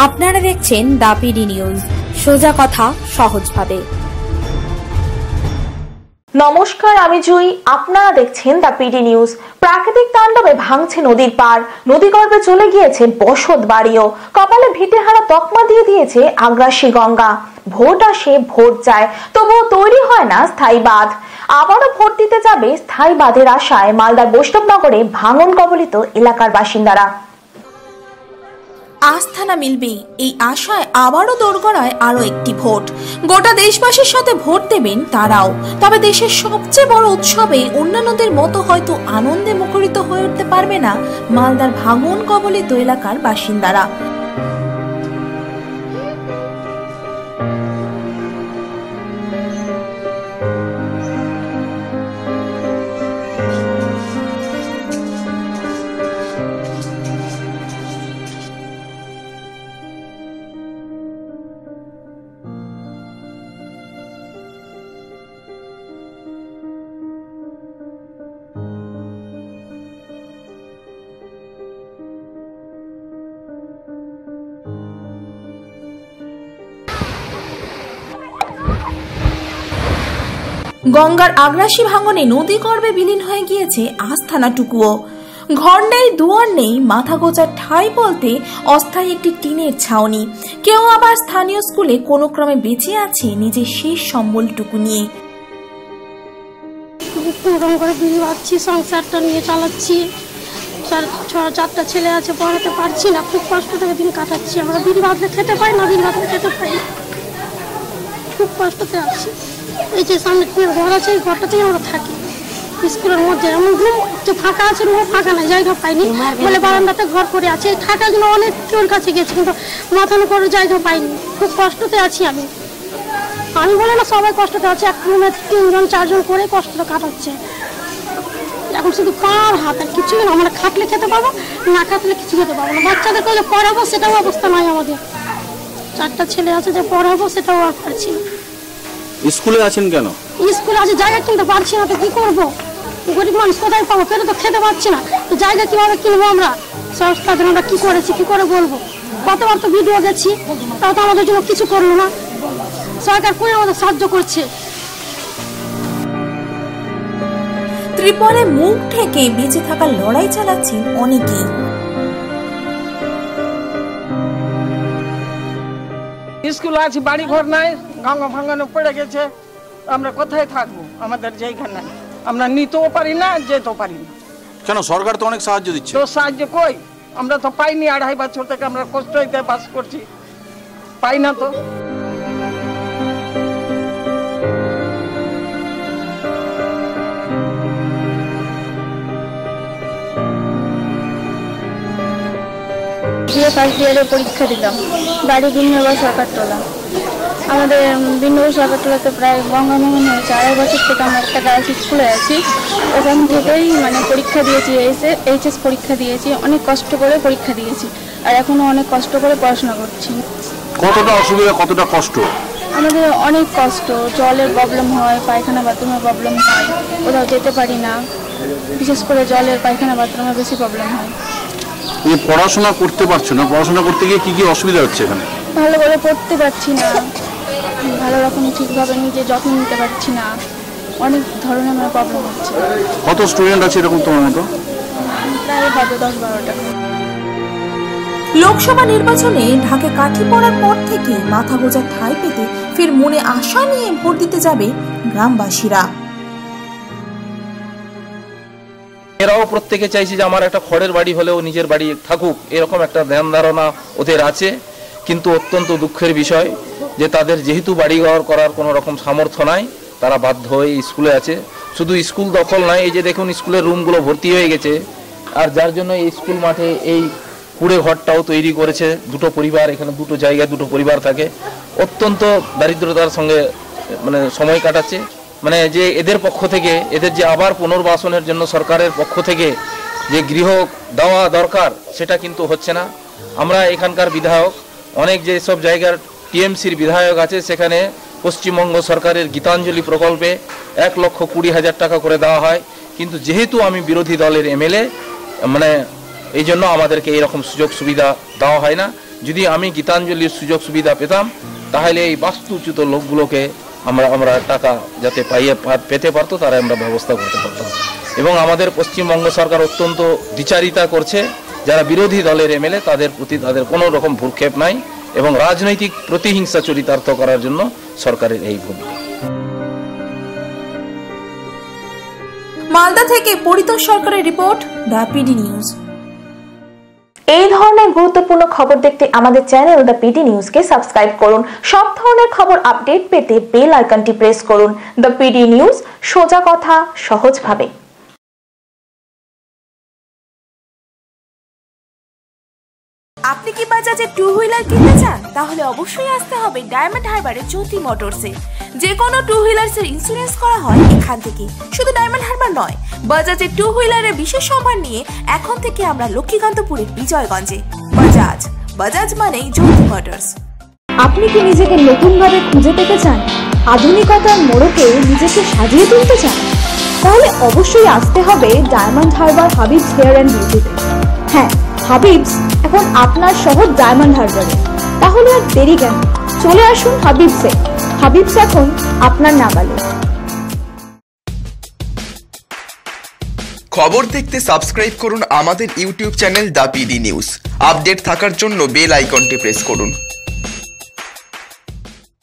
আপনারা দেখছেন the PD news, সোজা কথা সহজভাবে। নমস্কার, আমি জুই। আপনারা দেখছেন দ্য পিডি নিউজ। প্রাকৃতিক তাণ্ডবে ভাঙছে নদীর পাড়, নদীগর্ভে চলে গিয়েছে বসত বাড়িও। কপালে ভিটেহারা তকমা দিয়ে দিয়েছে আগ্রাসী গঙ্গা। ভোট আসে ভোট যায়, তবুও তৈরি হয় না স্থায়ী বাঁধ। আবারও ভোট দিতে যাবে স্থায়ী বাঁধের আশায় মালদার বৈষ্ণবনগরে ভাঙন কবলিত এলাকার বাসিন্দারা। আস্থা মিলবে এই আশায় আবারও দোরগোড়ায় আরো একটি ভোট। গোটা দেশবাসীর সাথে ভোট দেবেন তারাও। তবে দেশের সবচেয়ে বড় উৎসবে অন্যান্যদের মতো হয়তো আনন্দে মুখরিত হয়ে উঠতে পারবে না মালদার ভাঙন কবলিত এলাকার বাসিন্দারা। গঙ্গার আগ্রাসী ভাঙনে নদী গর্ভে বিলীন হয়ে গিয়েছে আস্থানাটুকুও। ঘর নেই, দুয়ার নেই, মাথা গোজার ঠাঁই বলতে অস্থায়ী একটি টিনের ছাউনি। কেউ আবার স্থানীয় স্কুলে কোনো ক্রমে বেঁচে আছে নিজের শেষ সম্বলটুকু নিয়ে। সংসারটা নিয়ে চালাচ্ছি। চারটা ছেলে আছে, পড়াতে পারছি না, খুব কষ্ট করে দিন কাটাচ্ছি। আমরা দিন ভাতলে খেতে পাই না, দিন ভাতলে খেতে পাই না, খুব কষ্টতে আছি। এই যে সামনে ঘর আছে, এই ঘরটাতেই আমরা থাকি। স্কুলের মধ্যে এমন রুম যে ফাঁকা আছে, রুম ফাঁকা নাই, জায়গা পাইনি বলে বারান্দাতে ঘর করে আছে। এই থাকার জন্য অনেক কেউর কাছে গেছি, কিন্তু মাথানো করে জায়গা পাইনি। খুব কষ্টতে আছি আমি বলে না, সবাই কষ্টতে আছে। এক রুমে 3জন 4জন করে কষ্টটা কাটাচ্ছে। এখন শুধু পার হাত, আর কিছু না। আমরা খাটলে খেতে পাবো, না খাটলে কিছু খেতে পাবো না। বাচ্চাদেরকে যে পড়াবো সেটাও অবস্থা নাই আমাদের। 4টা ছেলে আছে, যে পড়াবো সেটাও আর পারছি না। স্কুলে আছেন কেন? স্কুলে আছে, জায়গা কিনতে পারছি না, তো কি করবো? গরিব মানুষ কোথায় পাবো? কেন তো খেতে পারছি না, তো জায়গা কিভাবে কিনবো? আমরা সংস্থার জন্য আমরা কি করেছি, কি করে বলবো? কতবার তো ভিডিও গেছি, তাও তো আমাদের জন্য কিছু করলো না। সরকার করে আমাদের সাহায্য করছে। ত্রিপলে মুখ ঢেকে বেঁচে থাকার লড়াই চালাচ্ছেন অনেকেই। স্কুল আছে, বাড়ি ঘর নাই, গঙ্গা ভাঙানো পড়ে গেছে। আমরা কোথায় থাকবো? আমাদের জায়গা নাই, আমরা নিতেও পারি না, যেতেও পারি না। কেন? সরকার তো অনেক সাহায্য দিচ্ছে। তো সাহায্য কই? আমরা তো পাইনি। 2.5 বছর থেকে আমরা কষ্ট হইতে বাস করছি, পাই না তো। ফার্স্ট ইয়ারে পরীক্ষা দিলাম, বাড়ি বিনগর সরকার তোলা। আমাদের বিনগর সরকার তোলাতে প্রায় গঙ্গা ভাঙন হয়েছে। 2.5 বছর থেকে আমরা একটা গার্লস স্কুলে আছি, ওখান থেকেই পরীক্ষা দিয়েছি, এইচএস পরীক্ষা দিয়েছি। অনেক কষ্ট করে পরীক্ষা দিয়েছি, আর এখনো অনেক কষ্ট করে পড়াশোনা করছি। কতটা অসুবিধা, কতটা কষ্ট? আমাদের অনেক কষ্ট। জলের প্রবলেম হয়, পায়খানা বাথরুমের প্রবলেম হয়, কোথাও যেতে পারি না। বিশেষ করে জলের, পায়খানা বাথরুমের বেশি প্রবলেম হয়। পড়াশোনা করতে পারছো না? পড়াশোনা করতে গিয়ে কি কি অসুবিধা হচ্ছে এখানে? ভালো করে পড়তে পারছি না, ভালো রকম ঠিকভাবে নিজে যত্ন নিতে পারছি না, অনেক ধরনের প্রবলেম হচ্ছে। কত স্টুডেন্ট আছে এরকম তোমার মতো? প্রায় হবে 10-12টা। লোকসভা নির্বাচনে ঢাকে কাঠি পড়ার পর থেকে মাথা গোজার ঠাঁই পেতে ফের মনে আশা নিয়ে ভোট দিতে যাবে গ্রামবাসীরা। এরাও প্রত্যেকে চাইছে যে আমার একটা খড়ের বাড়ি হলেও নিজের বাড়ি থাকুক, এরকম একটা ধ্যান ধারণা ওদের আছে। কিন্তু অত্যন্ত দুঃখের বিষয় যে তাদের যেহেতু বাড়িঘর করার কোনো রকম সামর্থ্য নাই, তারা বাধ্য হয়ে স্কুলে আছে। শুধু স্কুল দখল নয়, এই যে দেখুন স্কুলের রুমগুলো ভর্তি হয়ে গেছে। আর যার জন্য এই স্কুল মাঠে এই কুড়ে ঘরটাও তৈরি করেছে দুটো পরিবার। এখানে দুটো জায়গায় দুটো পরিবার থাকে, অত্যন্ত দারিদ্রতার সঙ্গে সময় কাটাচ্ছে। যে এদের পক্ষ থেকে, এদের যে আবার পুনর্বাসনের জন্য সরকারের পক্ষ থেকে যে গৃহ দেওয়া দরকার, সেটা কিন্তু হচ্ছে না। আমরা এখানকার বিধায়ক, অনেক যে সব জায়গার টিএমসির বিধায়ক আছে, সেখানে পশ্চিমবঙ্গ সরকারের গীতাঞ্জলি প্রকল্পে 1,20,000 টাকা করে দেওয়া হয়। কিন্তু যেহেতু আমি বিরোধী দলের এমএলএ, এই জন্য আমাদেরকে এরকম সুযোগ সুবিধা দেওয়া হয় না। যদি আমি গীতাঞ্জলির সুযোগ সুবিধা পেতাম তাহলে এই বাস্তুচ্যুত লোকগুলোকে আমরা টাকা যাতে পেতে পারতো তারা আমরা ব্যবস্থা করতে পারতাম। এবং আমাদের পশ্চিমবঙ্গ সরকার অত্যন্ত দ্বিচারিতা করছে, যারা বিরোধী দলের এমএলএ তাদের প্রতি তাদের কোনো রকম ভ্রুক্ষেপ নাই এবং রাজনৈতিক প্রতিহিংসা চরিতার্থ করার জন্য সরকারের এই ভূমিকা। মালদা থেকে পরিতোষ সরকারের রিপোর্ট, দ্য পিডি নিউজ। এই ধরনের গুরুত্বপূর্ণ খবর দেখতে আমাদের চ্যানেল দ্য পিডি নিউজকে সাবস্ক্রাইব করুন। সব ধরনের খবর আপডেট পেতে বেল আইকনটি প্রেস করুন। দ্য পিডি নিউজ, সোজা কথা সহজভাবে। আপনি কি বাজাজের 2 হুইলার কিনতে চান? তাহলে অবশ্যই আসতে হবে ডায়মন্ড হারবারের জ্যোতি মোটরসে। যে কোনো 2 হুইলার্সের ইন্স্যুরেন্স করা হয় এখান থেকে। শুধু ডায়মন্ড হারবার নয়, বাজাজের 2 হুইলারের বিশেষ সম্মান নিয়ে এখন থেকে আমরা লক্ষ্মীকান্তপুরের বিজয়গঞ্জে। বাজাজ মানেই জ্যোতি মোটরস। আপনি কি নিজেকে নতুনভাবে খুঁজে পেতে চান? আধুনিকতার মোড়কে নিজেকে সাজিয়ে তুলতে চান? তাহলে অবশ্যই আসতে হবে ডায়মন্ড হারবার হাবিবস হেয়ার অ্যান্ড বিউটিতে। হ্যাঁ, হাবিবস এখন আপনার শহর ডায়মন্ড হারবারে। তাহলে আর দেরি কেন, চলে আসুন হাবিবসে। হাবিবস এখন আপনার নাগালে। খবর দেখতে সাবস্ক্রাইব করুন আমাদের YouTube channel the PD news. Update থাকার জন্য বেল আইকনটি প্রেস করুন।